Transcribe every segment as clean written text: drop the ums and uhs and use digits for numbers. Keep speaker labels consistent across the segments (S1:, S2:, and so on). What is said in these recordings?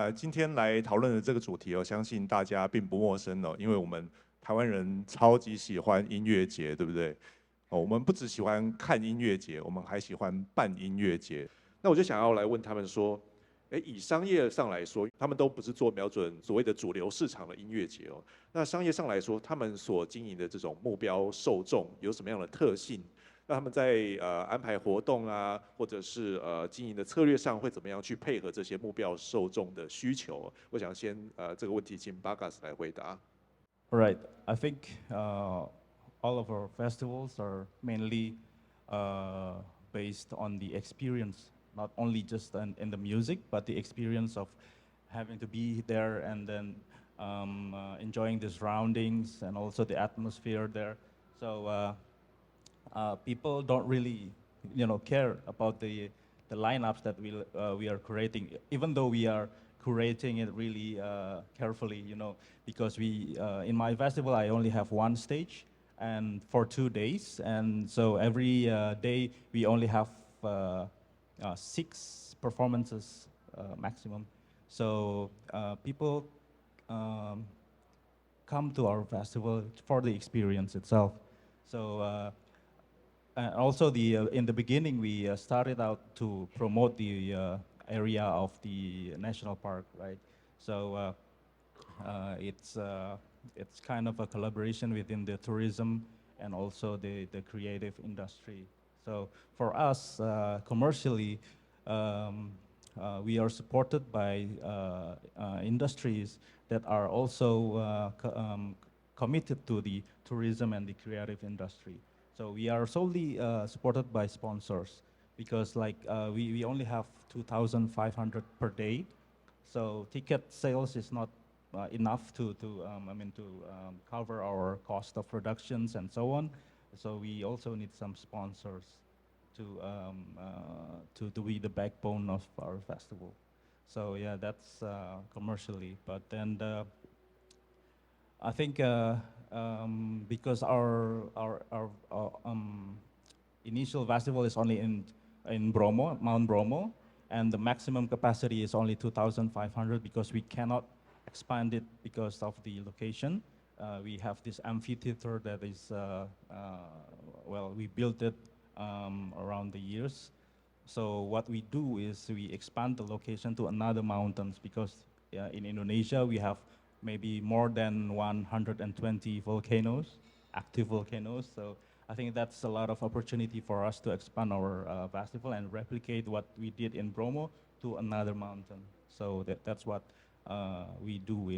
S1: 那今天来讨论的这个主题，我相信大家并不陌生哦，因为我们台湾人超级喜欢音乐节，对不对？哦，我们不只喜欢看音乐节，我们还喜欢办音乐节。那我就想要来问他们说，以商业上来说，他们都不是做瞄准所谓的主流市场的音乐节哦。那商业上来说，他们所经营的这种目标受众有什么样的特性？那他们在安排活动啊，或者是经营的策略上，会怎么样去配合这些目标受众的需求？我想先这个问题请 Bagas 来回答。
S2: All right, I think all of our festivals are mainly based on the experience, not only just in the music, but the experience of having to be there and then enjoying the surroundings and also the atmosphere there. So people don't really, care about the lineups that we are creating, even though we are curating it really carefully, because in my festival I only have one stage and for 2 days, and so every day we only have 6 performances maximum. So people come to our festival for the experience itself. So and also in the beginning we started out to promote the area of the national park, right? So it's kind of a collaboration within the tourism and also the creative industry. So for us, commercially, we are supported by industries that are also committed to the tourism and the creative industry. So we are solely supported by sponsors because we only have 2,500 per day. So ticket sales is not enough to cover our cost of productions and so on. So we also need some sponsors to be the backbone of our festival. So yeah, that's commercially. But then I think because our initial festival is only in Bromo, Mount Bromo, and the maximum capacity is only 2,500 because we cannot expand it because of the location. We have this amphitheater that is, we built it around the years. So what we do is we expand the location to another mountains because in Indonesia we have maybe more than 120 volcanoes, active volcanoes. So I think that's a lot of opportunity for us to expand our festival and replicate what we did in Bromo to another mountain. So that's what we do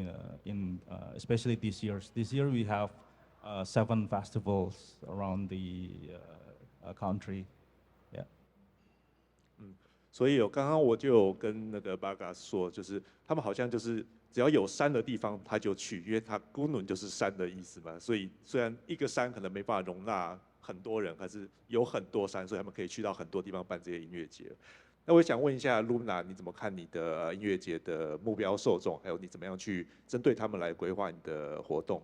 S2: in especially this year. This year we have 7 festivals around the country. Yeah.
S1: 所以刚刚我就有跟那个 Bagas 说，就是他们好像就是只要有山的地方他就去，因为他 Gunung 就是山的意思嘛，所以虽然一个山可能没办法容纳很多人，可是有很多山，所以他们可以去到很多地方办这些音乐节。那我想问一下 Lubna， 你怎么看你的音乐节的目标受众，还有你怎么样去针对他们来规划你的活动？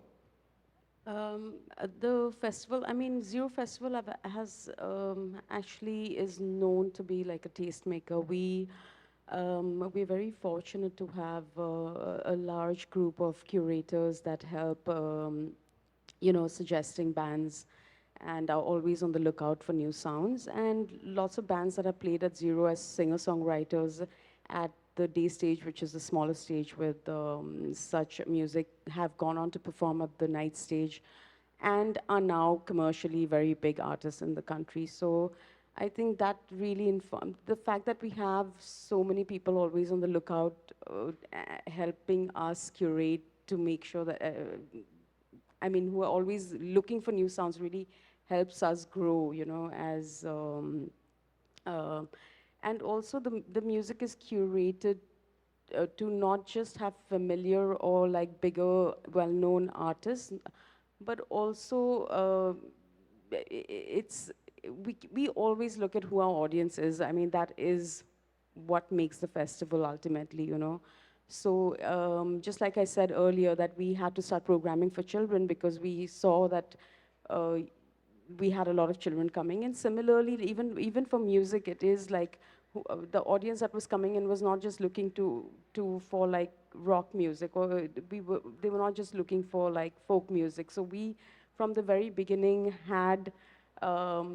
S3: The festival, Ziro Festival has actually is known to be like a tastemaker. We're very fortunate to have a large group of curators that help, suggesting bands and are always on the lookout for new sounds. And lots of bands that are played at Ziro as singer-songwriters at the day stage, which is the smallest stage with such music, have gone on to perform at the night stage and are now commercially very big artists in the country. So I think that really informed the fact that we have so many people always on the lookout, helping us curate to make sure that, who are always looking for new sounds, really helps us grow, as and also the music is curated to not just have familiar or like bigger, well-known artists, but also we always look at who our audience is. That is what makes the festival ultimately, So just like I said earlier, that we had to start programming for children because we saw that we had a lot of children coming. And similarly, even for music, it is like the audience that was coming in was not just looking for like rock music, or they were not just looking for like folk music. So we, from the very beginning, had had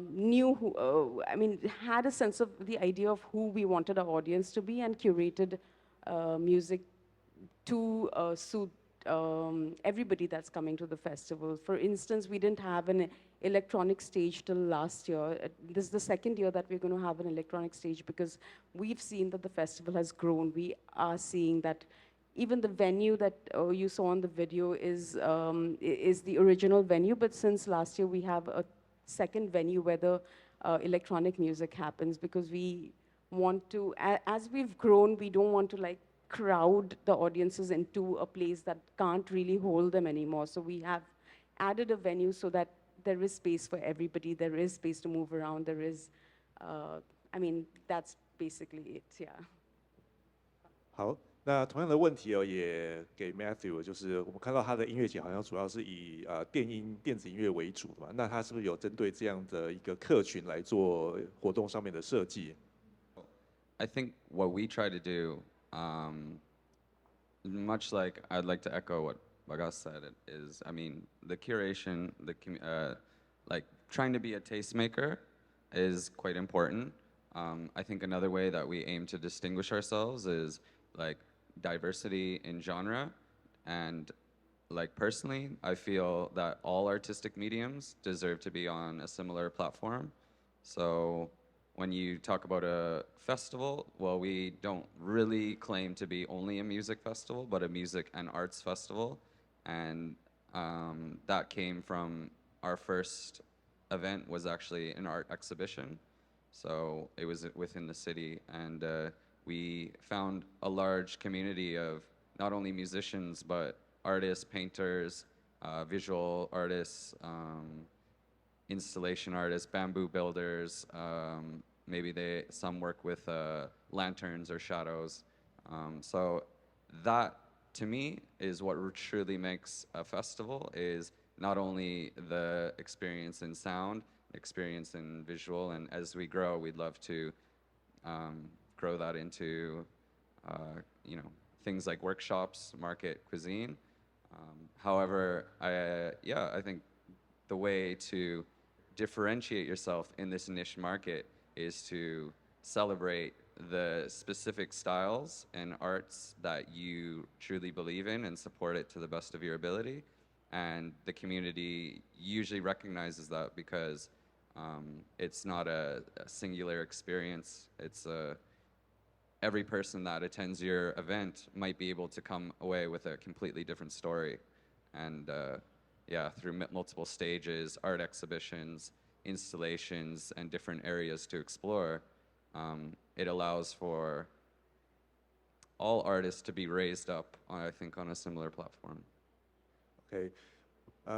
S3: a sense of the idea of who we wanted our audience to be, and curated music to suit everybody that's coming to the festival. For instance, we didn't have an electronic stage till last year. This is the second year that we're going to have an electronic stage, because we've seen that the festival has grown. We are seeing that even the venue that you saw on the video is the original venue, but since last year we have a second venue where the electronic music happens, because we want to, as we've grown, we don't want to like crowd the audiences into a place that can't really hold them anymore. So we have added a venue so that there is space for everybody, there is space to move around, there is, that's basically it, yeah.
S1: 好，那同样的问题也给 Matthew， 就是我们看到他的音乐节好像主要是以电子音乐为主的嘛，那他是不是有针对这样的一个客群来做活动上面的设计？
S4: I think what we try to do, much like I'd like to echo what Bagas said, is, the curation, like trying to be a tastemaker is quite important. I think another way that we aim to distinguish ourselves is like diversity in genre, and like personally, I feel that all artistic mediums deserve to be on a similar platform. So when you talk about a festival, well, we don't really claim to be only a music festival, but a music and arts festival. And that came from our first event was actually an art exhibition. So it was within the city, and we found a large community of not only musicians, but artists, painters, visual artists, installation artists, bamboo builders, maybe some work with lanterns or shadows. So that, to me, is what truly makes a festival, is not only the experience in sound, experience in visual, and as we grow, we'd love to grow that into things like workshops, market, cuisine. However, I think the way to differentiate yourself in this niche market is to celebrate the specific styles and arts that you truly believe in and support it to the best of your ability. And the community usually recognizes that, because it's not a singular experience. It's every person that attends your event might be able to come away with a completely different story. And through multiple stages, art exhibitions, installations, and different areas to explore, it allows for all artists to be raised up, I think, on a similar platform.
S1: OK，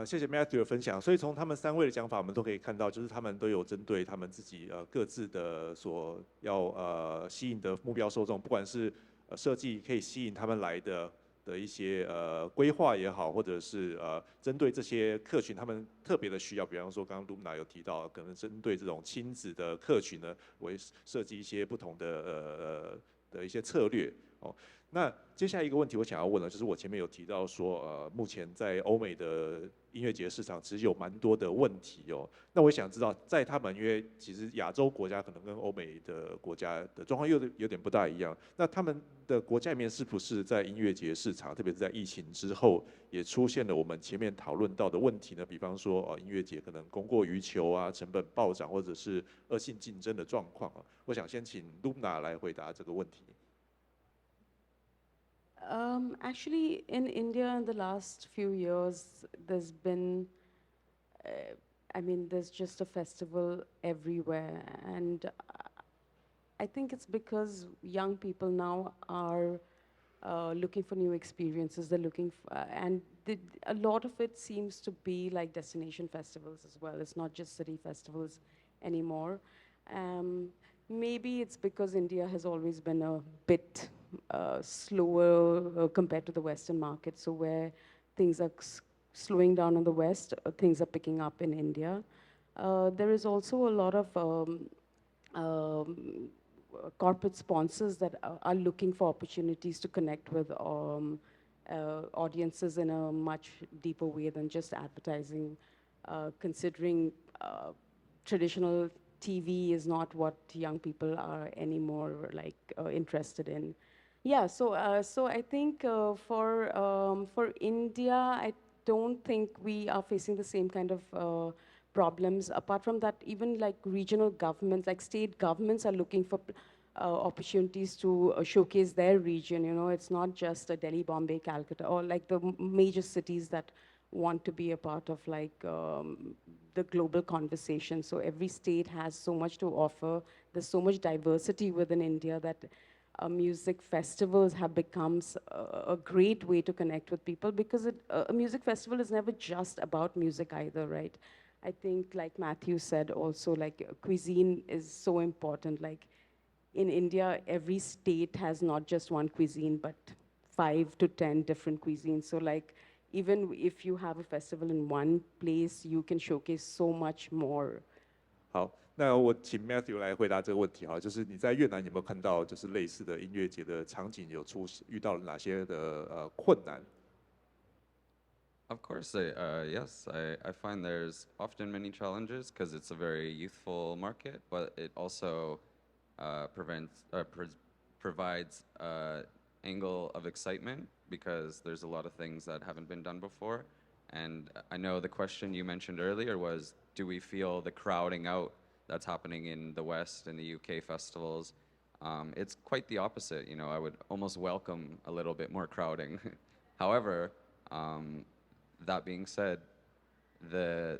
S1: 谢谢 Matthew 的分享。所以从他们三位的讲法，我们都可以看到，就是他们都有针对他们自己各自的所要吸引的目标受众，不管是设计可以吸引他们来的一些规划也好，或者是针对这些客群他们特别的需要，比方说刚刚 Lubna 有提到，可能针对这种亲子的客群呢，为设计一些不同的一些策略哦。那接下来一个问题我想要问的，就是我前面有提到说，目前在欧美的音乐节市场其实有蛮多的问题哦。那我想知道，在他们因为其实亚洲国家可能跟欧美的国家的状况有点不大一样，那他们的国家里面是不是在音乐节市场，特别是在疫情之后，也出现了我们前面讨论到的问题呢？比方说，音乐节可能供过于求啊，成本暴涨，或者是恶性竞争的状况啊。我想先请 Lubna 来回答这个问题。
S3: Actually, in India, in the last few years, there's been, there's just a festival everywhere. And I think it's because young people now are looking for new experiences. They're looking for, a lot of it seems to be like destination festivals as well. It's not just city festivals anymore. Maybe it's because India has always been a bit slower compared to the Western market. So where things are slowing down in the West, things are picking up in India. There is also a lot of corporate sponsors that are looking for opportunities to connect with audiences in a much deeper way than just advertising, considering traditional TV is not what young people are anymore like interested in. Yeah, so I think for India, I don't think we are facing the same kind of problems. Apart from that, even like regional governments, like state governments are looking for opportunities to showcase their region. You know, it's not just Delhi, Bombay, Calcutta, or like the major cities that want to be a part of like the global conversation. So every state has so much to offer. There's so much diversity within India that music festivals have become a great way to connect with people, because a music festival is never just about music either, right? I think, like Matthew said also, like cuisine is so important. Like in India, every state has not just one cuisine, but 5 to 10 different cuisines. So like, even if you have a festival in one place, you can showcase so much more.
S1: 好，那我请 Matthew 来回答这个问题哈，就是你在越南有没有看到就是类似的音乐节的场景遇到了哪些的困难？
S4: Of course, yes. I find there's often many challenges because it's a very youthful market, but it also provides an angle of excitement because there's a lot of things that haven't been done before. And I know the question you mentioned earlier was, do we feel the crowding out that's happening in the West and the UK festivals? It's quite the opposite. You know, I would almost welcome a little bit more crowding. However, that being said, the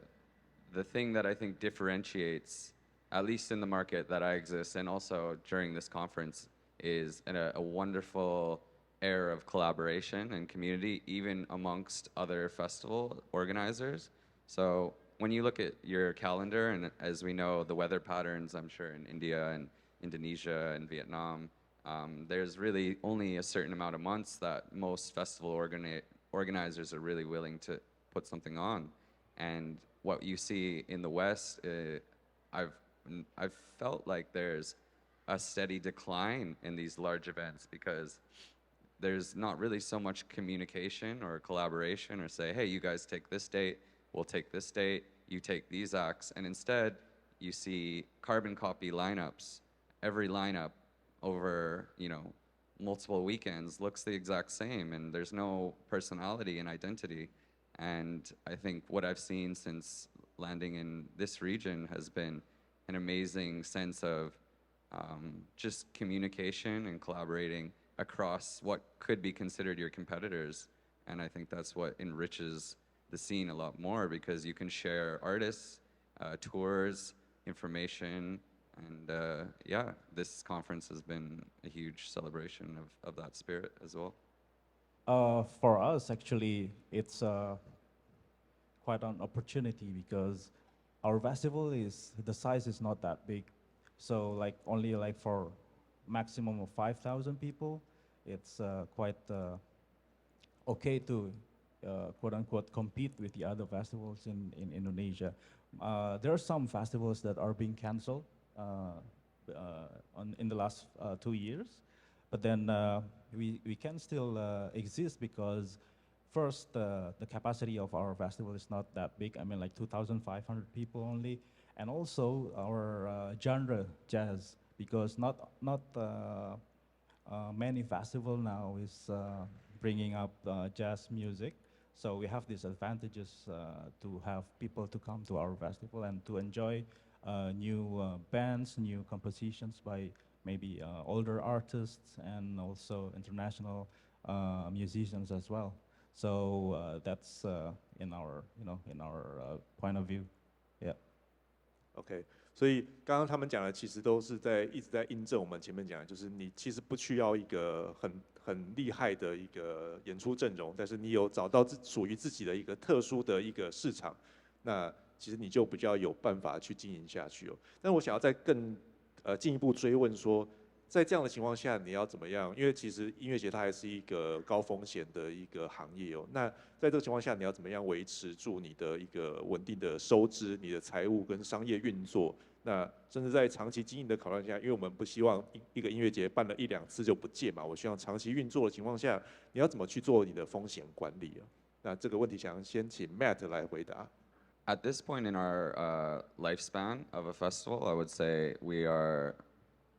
S4: thing that I think differentiates, at least in the market that I exist and also during this conference, is a wonderful air of collaboration and community, even amongst other festival organizers. So when you look at your calendar, and as we know, the weather patterns, I'm sure in India and Indonesia and Vietnam, there's really only a certain amount of months that most festival organizers are really willing to put something on. And what you see in the West, I've felt like there's a steady decline in these large events because there's not really so much communication or collaboration or say, hey, you guys take this date, we'll take this date, you take these acts. And instead, you see carbon copy lineups. Every lineup over, you know, multiple weekends looks the exact same, and there's no personality and identity. And I think what I've seen since landing in this region has been an amazing sense of just communication and collaborating across what could be considered your competitors. And I think that's what enriches the scene a lot more, because you can share artists, tours, information, and yeah, this conference has been a huge celebration of that spirit as well.
S2: For us, actually, it's quite an opportunity because our festival the size is not that big. So like only like for maximum of 5,000 people, it's quite okay to quote unquote compete with the other festivals in Indonesia. There are some festivals that are being canceled in the last 2 years, but then we can still exist because first the capacity of our festival is not that big. I mean, like 2,500 people only, and also our genre jazz, because not many festival now is bringing up jazz music. So we have these advantages to have people to come to our festival and to enjoy new bands, new compositions by maybe older artists and also international musicians as well. So that's in our point of view, yeah.
S1: OK， 所以刚刚他们讲的其实都是一直在印证我们前面讲的，就是你其实不需要一个很厉害的一个演出阵容，但是你有找到属于自己的一个特殊的一个市场，那其实你就比较有办法去经营下去哦。但我想要再更进一步追问说，在这样的情况下，你要怎么样？因为其实音乐节它还是一个高风险的一个行业哦。那在这个情况下，你要怎么样维持住你的一个稳定的收支、你的财务跟商业运作？那甚至在长期经营的考量下，因为我们不希望一个音乐节办了1、2次就不见嘛，我希望长期运作的情况下，你要怎么去做你的风险管理啊？那这个问题想先请 Matt 来回答。
S4: At this point in our lifespan of a festival, I would say we are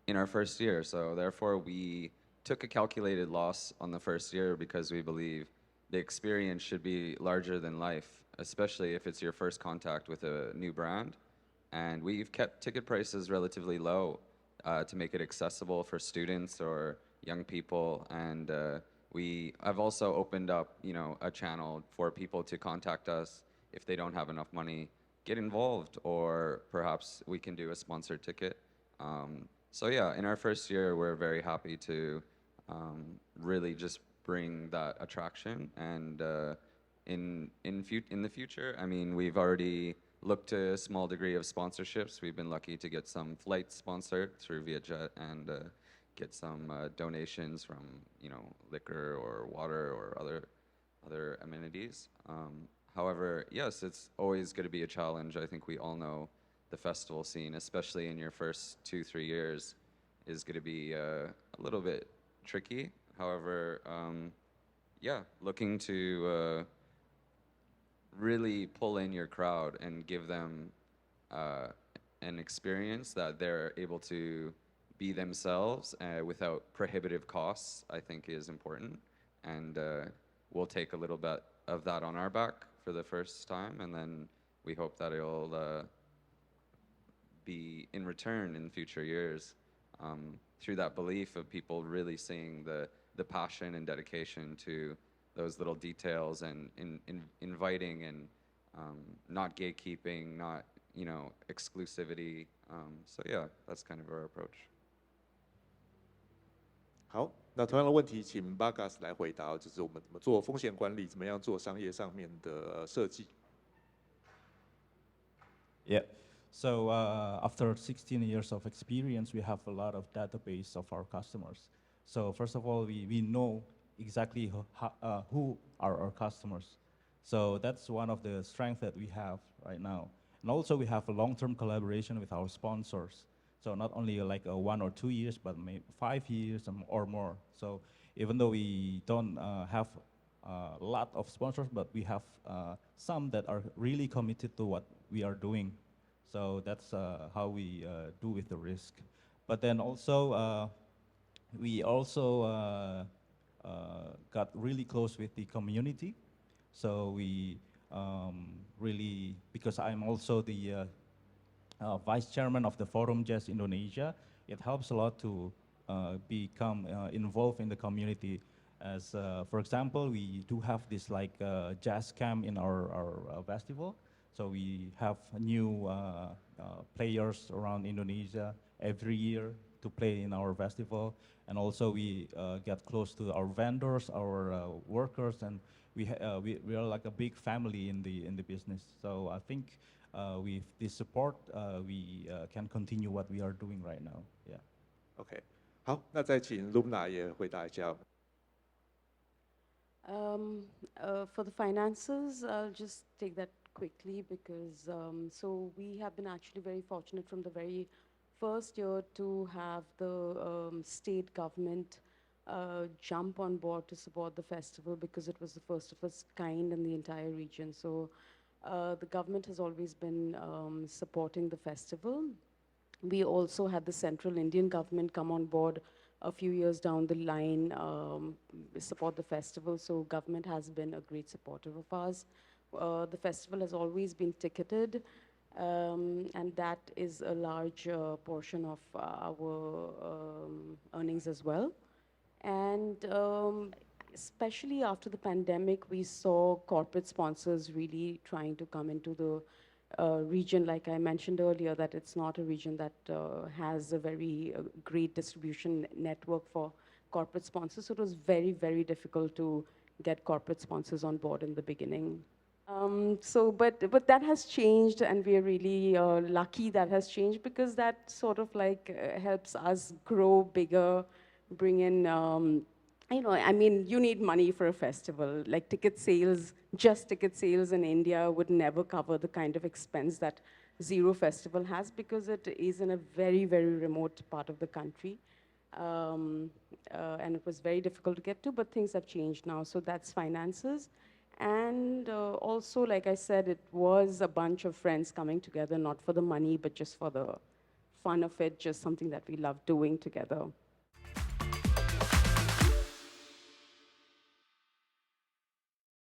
S4: in our first year. So therefore, we took a calculated loss on the first year because we believe the experience should be larger than life, especially if it's your first contact with a new brand. And we've kept ticket prices relatively low to make it accessible for students or young people. And we have also opened up, a channel for people to contact us if they don't have enough money, get involved, or perhaps we can do a sponsored ticket. So yeah, in our first year, we're very happy to really just bring that attraction. And in the future, I mean, we've already looked to a small degree of sponsorships. We've been lucky to get some flights sponsored through Vietjet and get some donations from, liquor or water or other amenities. However, yes, it's always going to be a challenge. I think we all know the festival scene, especially in your first 2-3 years, is going to be a little bit tricky. However, yeah, looking to really pull in your crowd and give them an experience that they're able to be themselves without prohibitive costs, I think is important. And we'll take a little bit of that on our back for the first time, and then we hope that it'll be in return in future years through that belief of people really seeing the passion and dedication to those little details and inviting and not gatekeeping, not exclusivity. So yeah, that's kind of our approach.
S1: 好，那同样的问题，请 Bagas 来回答，就是我们怎么做风险管理，怎么样做商业上面的设计。
S2: Yeah. So after 16 years of experience, we have a lot of database of our customers. So first of all, we know exactly who are our customers. So that's one of the strengths that we have right now. And also we have a long-term collaboration with our sponsors. So not only like 1 or 2 years, but maybe 5 years or more. So even though we don't have a lot of sponsors, but we have some that are really committed to what we are doing. So that's how we do with the risk. But then also, we also got really close with the community. So we really, because I'm also the vice chairman of the Forum Jazz Indonesia, it helps a lot to become involved in the community. As for example, we do have this like jazz camp in our festival. So we have new players around Indonesia every year to play in our festival. And also we get close to our vendors, our workers, and we are like a big family in the business. So I think with this support, we can continue what we are doing right now. Yeah.
S1: OK， 好，那再请 Lubna 也回答一下。
S3: For the finances, I'll just take that quickly because so we have been actually very fortunate from the very first year to have the state government jump on board to support the festival because it was the first of its kind in the entire region. So the government has always been supporting the festival. We also had the central Indian government come on board a few years down the line, support the festival. So government has been a great supporter of ours. The festival has always been ticketed, and that is a large portion of our earnings as well. And especially after the pandemic, we saw corporate sponsors really trying to come into the region. Like I mentioned earlier, that it's not a region that has a very great distribution network for corporate sponsors. So it was very, very difficult to get corporate sponsors on board in the beginning. But that has changed, and we are really lucky that has changed, because that sort of like helps us grow bigger, bring in, I mean, you need money for a festival. Like ticket sales, just ticket sales in India would never cover the kind of expense that Ziro Festival has, because it is in a very, very remote part of the country. And it was very difficult to get to, but things have changed now. So that's finances. And also, like I said, it was a bunch of friends coming together, not for the money, but just for the fun of it, just something that we love doing together.